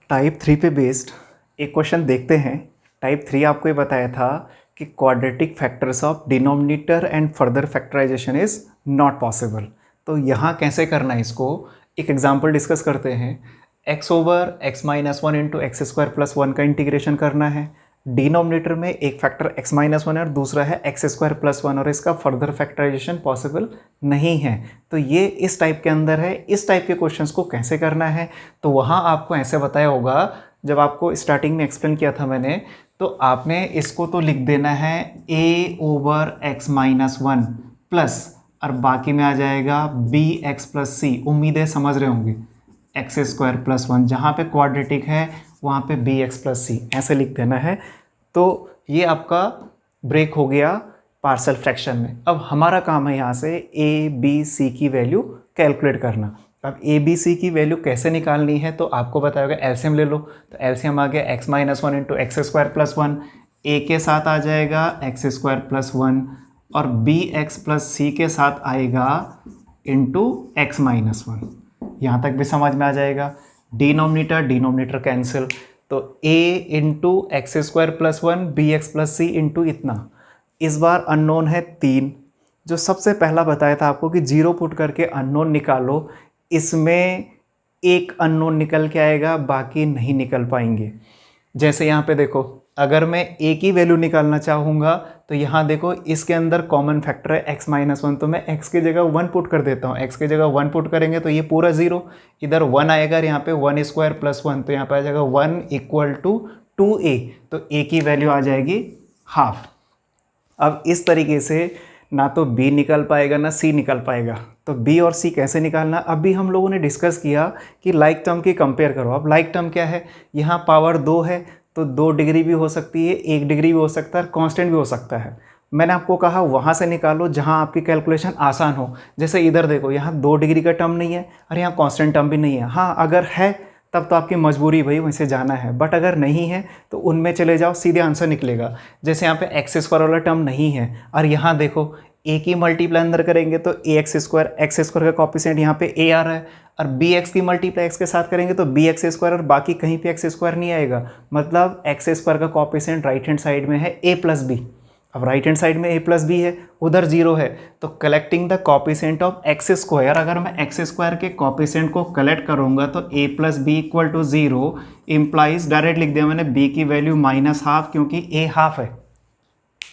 Type 3 पे based एक question देखते हैं। टाइप 3 आपको ये बताया था कि quadratic factors of denominator and further factorization is not possible. तो यहाँ कैसे करना है इसको, एक एग्जांपल डिस्कस करते हैं। x over x minus one into X square plus one का इंटीग्रेशन करना है। डिनोमिनेटर में एक फैक्टर x माइनस वन है और दूसरा है एक्स स्क्वायर प्लस वन, और इसका फर्दर फैक्टराइजेशन पॉसिबल नहीं है। तो ये इस टाइप के अंदर है। इस टाइप के क्वेश्चंस को कैसे करना है, तो वहाँ आपको ऐसे बताया होगा, जब आपको स्टार्टिंग में एक्सप्लेन किया था मैंने, तो आपने इसको तो लिख देना है a over x minus one plus, और बाकी में आ जाएगा bx प्लस सी। उम्मीद है समझ रहे होंगे, एक्स स्क्वायर प्लस वन, जहाँ पे क्वाड्रेटिक है वहाँ पे bx प्लस सी ऐसे लिख देना है। तो ये आपका ब्रेक हो गया पार्शियल फ्रैक्शन में। अब हमारा काम है यहाँ से a b c की वैल्यू कैलकुलेट करना। अब a b c की वैल्यू कैसे निकालनी है, तो आपको बताया होगा एलसीएम ले लो। तो एलसीएम आ गया x minus one into X square plus one, a के साथ आ जाएगा एक्स स्क्वायर प्लस वन, और bx प्लस सी के साथ आएगा इंटू एक्स माइनस वन। यहाँ तक भी समझ में आ जाएगा। डिनोमिनेटर कैंसिल, तो a into X square plus one B X plus C into इतना। इस बार अननोन है 3। जो सबसे पहला बताया था आपको कि जीरो पुट करके अननोन निकालो, इसमें एक अननोन निकल के आएगा, बाकी नहीं निकल पाएंगे। जैसे यहाँ पे देखो, अगर मैं a की वैल्यू निकालना चाहूँगा तो यहाँ देखो इसके अंदर कॉमन फैक्टर है x माइनस वन, तो मैं x की जगह 1 पुट कर देता हूँ। x की जगह 1 पुट करेंगे तो ये पूरा 0, इधर 1 आएगा, यहाँ पे 1 स्क्वायर प्लस 1, तो यहाँ पे आ जाएगा 1 इक्वल टू 2a, तो a की वैल्यू आ जाएगी हाफ। अब इस तरीके से ना तो b निकल पाएगा ना c निकल पाएगा। तो b और c कैसे निकालना, अभी हम लोगों ने डिस्कस किया कि लाइक टर्म की कंपेयर करो। अब लाइक टर्म क्या है, यहाँ पावर 2 है तो 2 डिग्री भी हो सकती है, 1 डिग्री भी हो सकता है, कांस्टेंट भी हो सकता है। मैंने आपको कहा वहाँ से निकालो जहाँ आपकी कैलकुलेशन आसान हो। जैसे इधर देखो, यहाँ 2 डिग्री का टर्म नहीं है और यहाँ कांस्टेंट टर्म भी नहीं है। हाँ, अगर है तब तो आपकी मजबूरी भाई वहीं से जाना है, बट अगर नहीं है तो उनमें चले जाओ, सीधे आंसर निकलेगा। जैसे यहाँ पे एक्स स्क्वायर वाला टर्म नहीं है, और यहाँ देखो a की मल्टीप्लाई अंदर करेंगे तो एक्स स्क्वायर का कॉफिशिएंट यहाँ पे a आ रहा है, और bx की मल्टीप्लाई x के साथ करेंगे तो bx स्क्वायर, और बाकी कहीं पे एक्स स्क्वायर नहीं आएगा। मतलब एक्स स्क्वायर का कॉफिशिएंट राइट हैंड साइड में है a प्लस बी। अब राइट हैंड साइड में a प्लस बी है, उधर 0 है, तो collecting the coefficient of X square, अगर मैं एक्स स्क्वायर के कॉफिशिएंट को कलेक्ट करूंगा तो a plus B equal to 0 implies, direct लिख दिया मैंने b की वैल्यू माइनस हाफ, क्योंकि a हाफ है।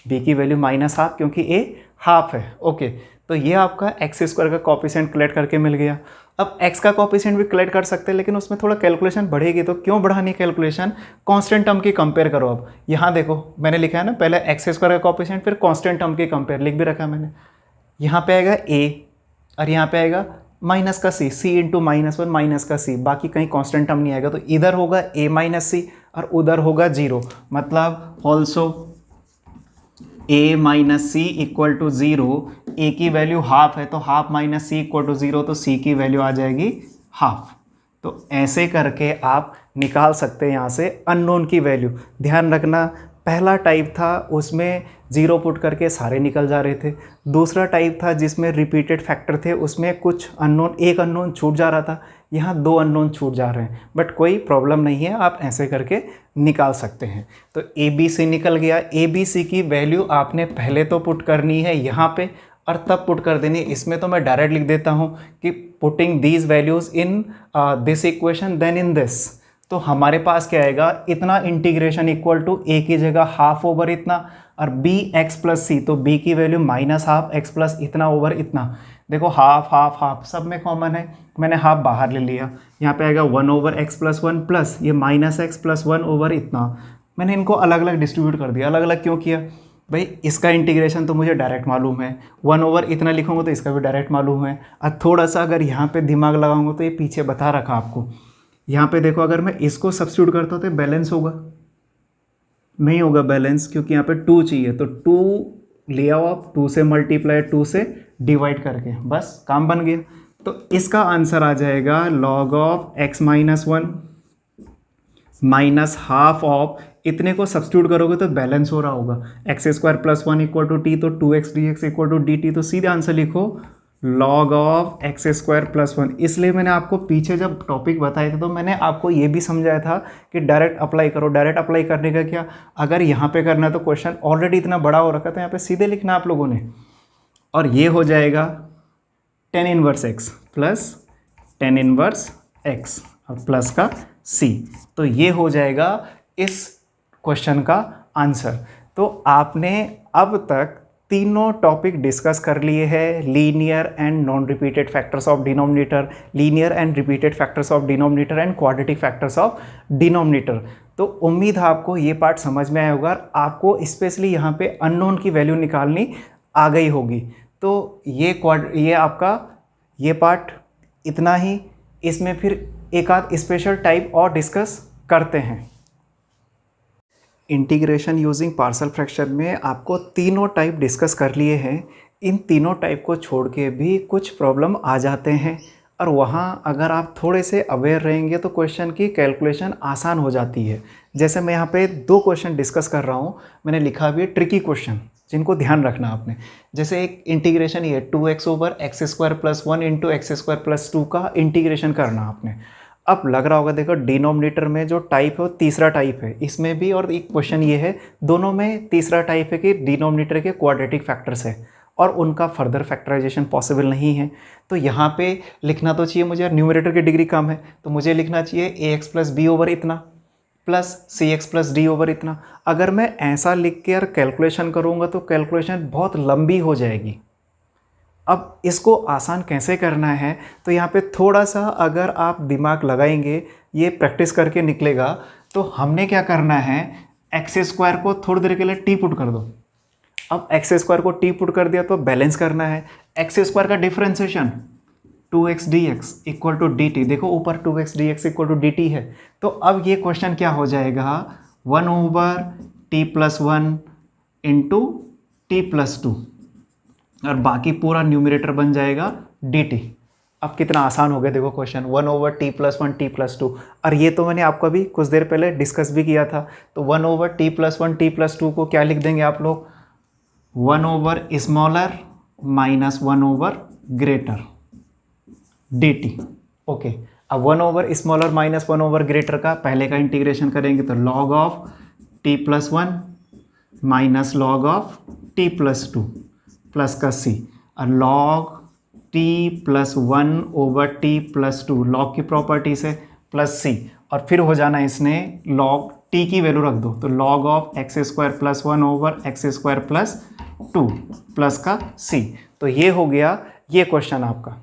b की वैल्यू माइनस हाफ क्योंकि a हाफ है। ओके, तो ये आपका एक्स स्क्वायर का कॉफिशिएंट कलेक्ट करके मिल गया। अब x का कॉफिशिएंट भी कलेक्ट कर सकते हैं, लेकिन उसमें थोड़ा कैलकुलेशन बढ़ेगी। तो क्यों बढ़ानी कैलकुलेशन, कांस्टेंट टर्म की कंपेयर करो। अब यहाँ देखो मैंने लिखा है ना, पहले एक्स स्क्वायर का कॉफिशिएंट फिर कांस्टेंट टर्म की कंपेयर, लिख भी रखा है मैंने। यहाँ पे आएगा a और यहाँ पे आएगा माइनस का c into minus one minus का c, बाकी कहीं कांस्टेंट टर्म नहीं आएगा। तो इधर होगा a माइनस सी और उधर होगा 0, मतलब also a minus C equal to 0। a की वैल्यू हाफ है तो half minus C equal to 0, तो c की वैल्यू आ जाएगी हाफ। तो ऐसे करके आप निकाल सकते हैं यहाँ से अननोन की वैल्यू। ध्यान रखना, पहला टाइप था उसमें 0 पुट करके सारे निकल जा रहे थे। दूसरा टाइप था जिसमें रिपीटेड फैक्टर थे, उसमें कुछ अननोन, एक अननोन छूट जा रहा था। यहाँ 2 अननोन छूट जा रहे हैं, बट कोई प्रॉब्लम नहीं है, आप ऐसे करके निकाल सकते हैं। तो ए बी सी निकल गया। ए बी सी की वैल्यू आपने पहले तो पुट करनी है यहाँ पे, और तब पुट कर देनी। इसमें तो मैं डायरेक्ट लिख देता हूँ कि putting these values in this equation then in this. तो हमारे पास क्या आएगा, इतना इंटीग्रेशन इक्वल टू a की जगह हाफ ओवर इतना, और b x प्लस सी, तो b की value minus half x plus इतना ओवर इतना। देखो हाफ हाफ हाफ सब में कॉमन है, मैंने हाफ बाहर ले लिया। यहाँ पे आएगा 1 over x plus one plus ये माइनस एक्स प्लस 1 ओवर इतना। मैंने इनको अलग अलग डिस्ट्रीब्यूट कर दिया। अलग अलग क्यों किया भाई, इसका इंटीग्रेशन तो मुझे डायरेक्ट मालूम है, 1 ओवर इतना लिखूंगा तो इसका भी डायरेक्ट मालूम है। और थोड़ा सा अगर यहाँ पे दिमाग लगाऊंगा तो ये पीछे बता रखा आपको। यहाँ पे देखो, अगर मैं इसको सब्स्टिट्यूट करता हूँ तो बैलेंस होगा, नहीं होगा बैलेंस, क्योंकि यहाँ पे 2 चाहिए। तो 2 ले आओ आप, 2 से मल्टीप्लाई 2 से डिवाइड करके, बस काम बन गया। तो इसका आंसर आ जाएगा log of X minus one minus half of, इतने को सब्स्टिट्यूट करोगे तो बैलेंस हो रहा होगा। X square plus one equal to T, तो 2x dx equal to D T. तो सीधे आंसर लिखो log of X square plus 1। इसलिए मैंने आपको पीछे जब टॉपिक बताए थे तो मैंने आपको ये भी समझाया था कि डायरेक्ट अप्लाई करो। डायरेक्ट अप्लाई करने का क्या, अगर यहाँ पे करना है तो क्वेश्चन ऑलरेडी इतना बड़ा हो रखा था, यहाँ पे सीधे लिखना आप लोगों ने, और ये हो जाएगा tan inverse x plus tan inverse x और प्लस का c। तो ये हो जाएगा इस क्वेश्चन का आंसर। तो आपने अब तक तीनों टॉपिक डिस्कस कर लिए हैं, linear and non repeated factors of denominator, linear and repeated factors of denominator and quadratic factors of denominator. तो उम्मीद है आपको ये पार्ट समझ में आया होगा। आपको स्पेशली यहाँ पे अननोन की वैल्यू निकालनी आ गई होगी। तो ये आपका ये पार्ट इतना ही। इसमें फिर एक आध स्पेशल टाइप और डिस्कस करते हैं। इंटीग्रेशन यूजिंग पार्शियल फ्रैक्शन में आपको तीनों टाइप डिस्कस कर लिए हैं। इन तीनों टाइप को छोड़ के भी कुछ प्रॉब्लम आ जाते हैं, और वहाँ अगर आप थोड़े से अवेयर रहेंगे तो क्वेश्चन की कैलकुलेशन आसान हो जाती है। जैसे मैं यहाँ पे 2 क्वेश्चन डिस्कस कर रहा हूँ, मैंने लिखा भी है ट्रिकी क्वेश्चन, जिनको ध्यान रखना आपने। जैसे एक इंटीग्रेशन ये 2x over x square plus 1 into X square plus 2 का इंटीग्रेशन करना आपने। अब लग रहा होगा देखो डिनोमिनेटर में जो टाइप है वो तीसरा टाइप है, इसमें भी, और एक क्वेश्चन ये है, दोनों में तीसरा टाइप है कि डिनोमिनेटर के क्वाड्रेटिक फैक्टर्स है और उनका फर्दर फैक्टराइजेशन पॉसिबल नहीं है। तो यहाँ पे लिखना तो चाहिए मुझे, न्यूमरेटर की डिग्री कम है तो मुझे लिखना चाहिए ax प्लस बी ओवर इतना plus cx plus D over इतना। अगर मैं ऐसा लिख के यार कैलकुलेशन करूँगा तो कैलकुलेशन बहुत लंबी हो जाएगी। अब इसको आसान कैसे करना है, तो यहाँ पे थोड़ा सा अगर आप दिमाग लगाएंगे, ये प्रैक्टिस करके निकलेगा। तो हमने क्या करना है, एक्स स्क्वायर को थोड़ी देर के लिए टी पुट कर दो। अब एक्स स्क्वायर को टी पुट कर दिया तो बैलेंस करना है। एक्स स्क्वायर का differentiation 2x dx equal to dt, देखो ऊपर 2x dx equal to dt है। तो अब ये क्वेश्चन क्या हो जाएगा, 1 over t plus 1 into T plus 2, और बाकी पूरा न्यूमरेटर बन जाएगा dt। अब कितना आसान हो गया देखो question, 1 over T plus 1 T plus 2, और ये तो मैंने आपको अभी कुछ देर पहले डिस्कस भी किया था। तो 1 over T plus 1 T plus 2 को क्या लिख देंगे आप लोग, 1 over smaller minus 1 over greater dt। Okay, अब 1 over smaller minus 1 over greater का पहले का इंटीग्रेशन करेंगे तो log of t plus 1 minus log of t plus 2 plus का c, और log t plus 1 over t plus 2 log की property से प्लस c, और फिर हो जाना इसने log t की वैल्यू रख दो तो log of X square plus 1 over x square plus 2 plus का c। तो ये हो गया ये क्वेश्चन आपका।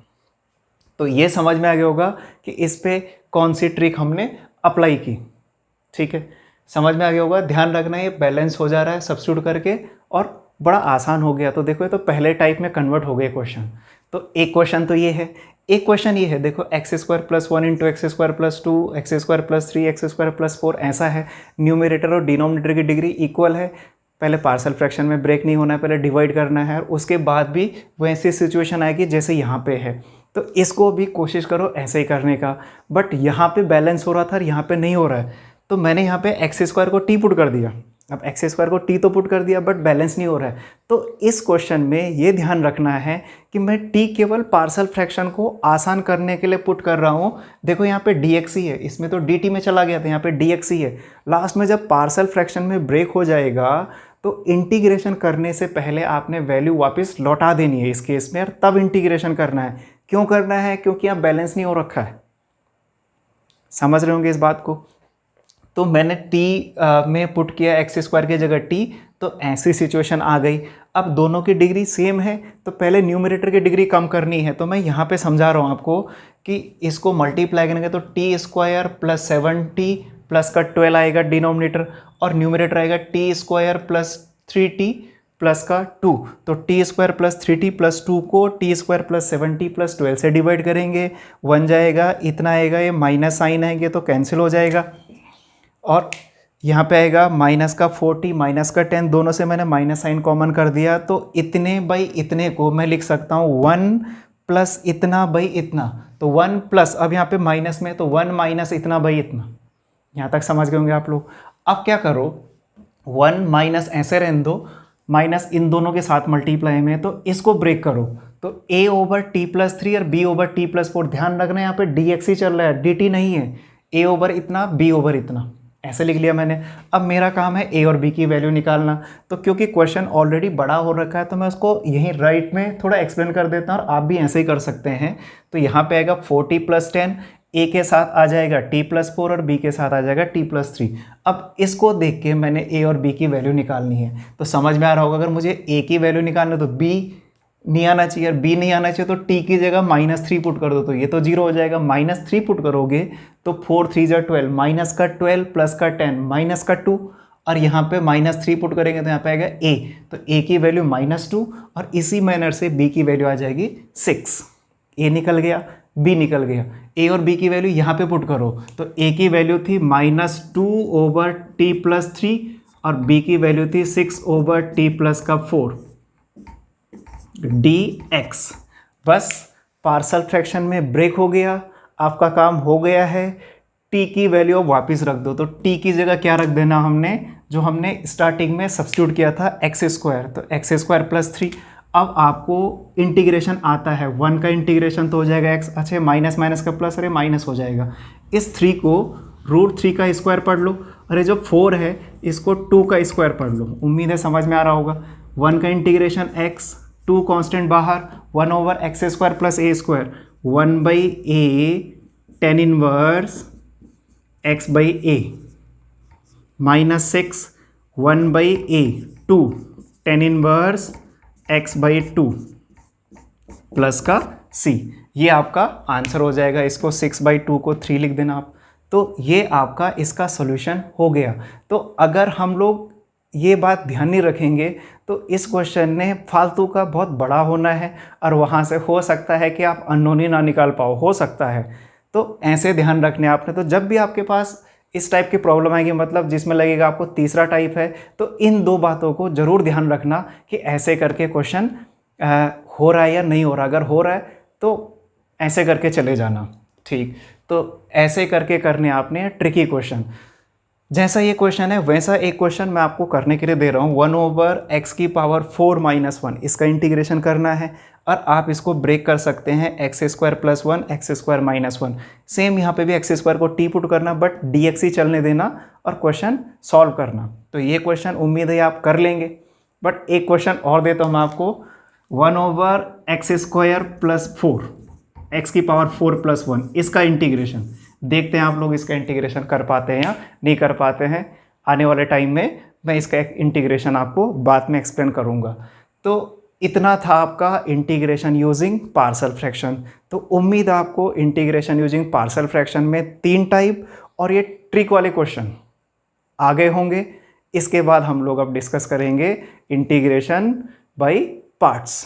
तो ये समझ में आ गया होगा कि इस पे कौन सी ट्रिक हमने अप्लाई की। ठीक है, समझ में आ गया होगा। ध्यान रखना ये बैलेंस हो जा रहा है सब्स्टिट्यूट करके, और बड़ा आसान हो गया। तो देखो ये तो पहले टाइप में कन्वर्ट हो गए क्वेश्चन। तो एक क्वेश्चन तो ये है, एक क्वेश्चन ये है, देखो x square plus 1 into X square plus 2 x square plus 3 x square plus 4 ऐसा है। न्यूमरेटर और डिनोमिनेटर की डिग्री इक्वल है। पहले पार्शियल फ्रैक्शन में ब्रेक नहीं होना है, पहले डिवाइड करना है, और उसके बाद भी वैसी सिचुएशन आएगी जैसे यहाँ पे है। तो इसको भी कोशिश करो ऐसे ही करने का। बट यहाँ पे बैलेंस हो रहा था और यहाँ पे नहीं हो रहा है, तो मैंने यहाँ पे एक्स स्क्वायर को टी पुट कर दिया। अब एक्स स्क्वायर को टी तो पुट कर दिया बट बैलेंस नहीं हो रहा है। तो इस क्वेश्चन में ये ध्यान रखना है कि मैं टी केवल पार्शियल फ्रैक्शन को आसान करने के लिए पुट कर रहा हूँ। देखो यहाँ पे dx ही है, इसमें तो dt में चला गया था, यहाँ पे dx ही है। लास्ट में जब पार्शियल फ्रैक्शन में ब्रेक हो जाएगा तो इंटीग्रेशन करने से पहले आपने वैल्यू वापस लौटा देनी है इस केस में, और तब इंटीग्रेशन करना है। क्यों करना है, क्योंकि यहाँ बैलेंस नहीं हो रखा है। समझ रहे होंगे इस बात को। तो मैंने t में पुट किया एक्स स्क्वायर की जगह t, तो ऐसी सिचुएशन आ गई। अब दोनों की डिग्री सेम है तो पहले न्यूमरेटर की डिग्री कम करनी है। तो मैं यहाँ पे समझा रहा हूँ आपको कि इसको मल्टीप्लाई करेंगे तो T square plus 7t plus का 12 आएगा डिनोमिनेटर, और न्यूमरेटर आएगा T square plus 3t plus का 2। तो T square plus 3t plus 2 को T square plus 7t plus 12 से डिवाइड करेंगे, 1 जाएगा, इतना आएगा, ये माइनस साइन आएंगे तो कैंसिल हो जाएगा, और यहाँ पे आएगा माइनस का 40 माइनस का 10, दोनों से मैंने माइनस साइन कॉमन कर दिया। तो इतने बाई इतने को मैं लिख सकता हूँ 1 प्लस इतना बाई इतना। तो 1 प्लस, अब यहाँ पे माइनस में तो 1 माइनस इतना बाई इतना। यहाँ तक समझ गए होंगे आप लोग। अब क्या करो, 1 माइनस ऐसे रहने दो, माइनस इन दोनों के साथ मल्टीप्लाई में, तो इसको ब्रेक करो तो a over T plus three और b over T plus four, ध्यान रखना यहाँ पे dx ही चल रहा है, dt नहीं है। a ओवर इतना, b ओवर इतना, ऐसे लिख लिया मैंने। अब मेरा काम है a और b की वैल्यू निकालना। तो क्योंकि क्वेश्चन ऑलरेडी बड़ा हो रखा है तो मैं उसको यहीं राइट में थोड़ा एक्सप्लेन कर देता हूँ और आप भी ऐसे ही कर सकते हैं। तो यहाँ पे आएगा 4t प्लस 10, a के साथ आ जाएगा t प्लस 4 और b के साथ आ जाएगा t प्लस 3। अब इसको देख के मैंने a और b की वैल्यू निकालनी है। तो समझ में आ रहा होगा, अगर मुझे a की वैल्यू निकालना है तो b नहीं आना चाहिए और b नहीं आना चाहिए, तो t की जगह -3 पुट कर दो, तो ये तो 0 हो जाएगा। -3 पुट करोगे तो 4 3 जा 12, माइनस का 12 प्लस का 10 माइनस का 2, और यहाँ पे -3 पुट करेंगे तो यहाँ पे आएगा a, तो a की वैल्यू -2 और इसी मैनर से b की वैल्यू आ जाएगी 6। a निकल गया, b निकल गया। a और b की वैल्यू यहाँ पे पुट करो, तो a की वैल्यू थी -2 ओवर t प्लस 3 और b की वैल्यू थी 6 ओवर t प्लस का 4 dx। बस पार्सल फ्रैक्शन में ब्रेक हो गया, आपका काम हो गया है। t की वैल्यू अब वापस रख दो, तो t की जगह क्या रख देना हमने, जो हमने स्टार्टिंग में सब्स्टिट्यूट किया था एक्स स्क्वायर, तो एक्स स्क्वायर प्लस 3। अब आपको इंटीग्रेशन आता है, 1 का इंटीग्रेशन तो हो जाएगा x, अच्छा माइनस माइनस का प्लस, अरे माइनस हो जाएगा। इस 3 को √3 का स्क्वायर पढ़ लो, अरे जो 4 है इसको 2 का स्क्वायर पढ़ लो। उम्मीद है समझ में आ रहा होगा। 1 का इंटीग्रेशन x, 2 कांस्टेंट बाहर, 1 over x square plus a square, 1/a tan inverse x by a minus 6 1/a 2 tan inverse x by 2 plus का c। ये आपका आंसर हो जाएगा। इसको 6/2 को 3 लिख देना आप। तो ये आपका इसका सॉल्यूशन हो गया। तो अगर हम लोग ये बात ध्यान नहीं रखेंगे तो इस क्वेश्चन ने फालतू का बहुत बड़ा होना है और वहाँ से हो सकता है कि आप अननोन ही ना निकाल पाओ, हो सकता है। तो ऐसे ध्यान रखने आपने। तो जब भी आपके पास इस टाइप की प्रॉब्लम आएगी, मतलब जिसमें लगेगा आपको तीसरा टाइप है, तो इन 2 बातों को ज़रूर ध्यान रखना कि ऐसे करके क्वेश्चन हो रहा है या नहीं हो रहा। अगर हो रहा है तो ऐसे करके चले जाना, ठीक। तो ऐसे करके करने आपने ट्रिकी क्वेश्चन। जैसा ये क्वेश्चन है वैसा एक क्वेश्चन मैं आपको करने के लिए दे रहा हूँ। 1 ओवर x की पावर 4 माइनस 1, इसका इंटीग्रेशन करना है और आप इसको ब्रेक कर सकते हैं x square plus 1 x square minus 1। Same यहाँ पे भी एक्स स्क्वायर को t पुट करना, बट dx ही चलने देना और क्वेश्चन सॉल्व करना। तो ये क्वेश्चन उम्मीद है आप कर लेंगे। बट एक क्वेश्चन और देता हूँ मैं आपको, 1 over x square plus 4 x की पावर 4 प्लस 1, इसका इंटीग्रेशन देखते हैं आप लोग इसका इंटीग्रेशन कर पाते हैं या नहीं कर पाते हैं। आने वाले टाइम में मैं इसका एक इंटीग्रेशन आपको बाद में एक्सप्लेन करूंगा। तो इतना था आपका इंटीग्रेशन यूजिंग पार्शियल फ्रैक्शन। तो उम्मीद आपको इंटीग्रेशन यूजिंग पार्शियल फ्रैक्शन में 3 टाइप और ये ट्रिक वाले क्वेश्चन आ गए होंगे। इसके बाद हम लोग अब डिस्कस करेंगे इंटीग्रेशन बाय पार्ट्स।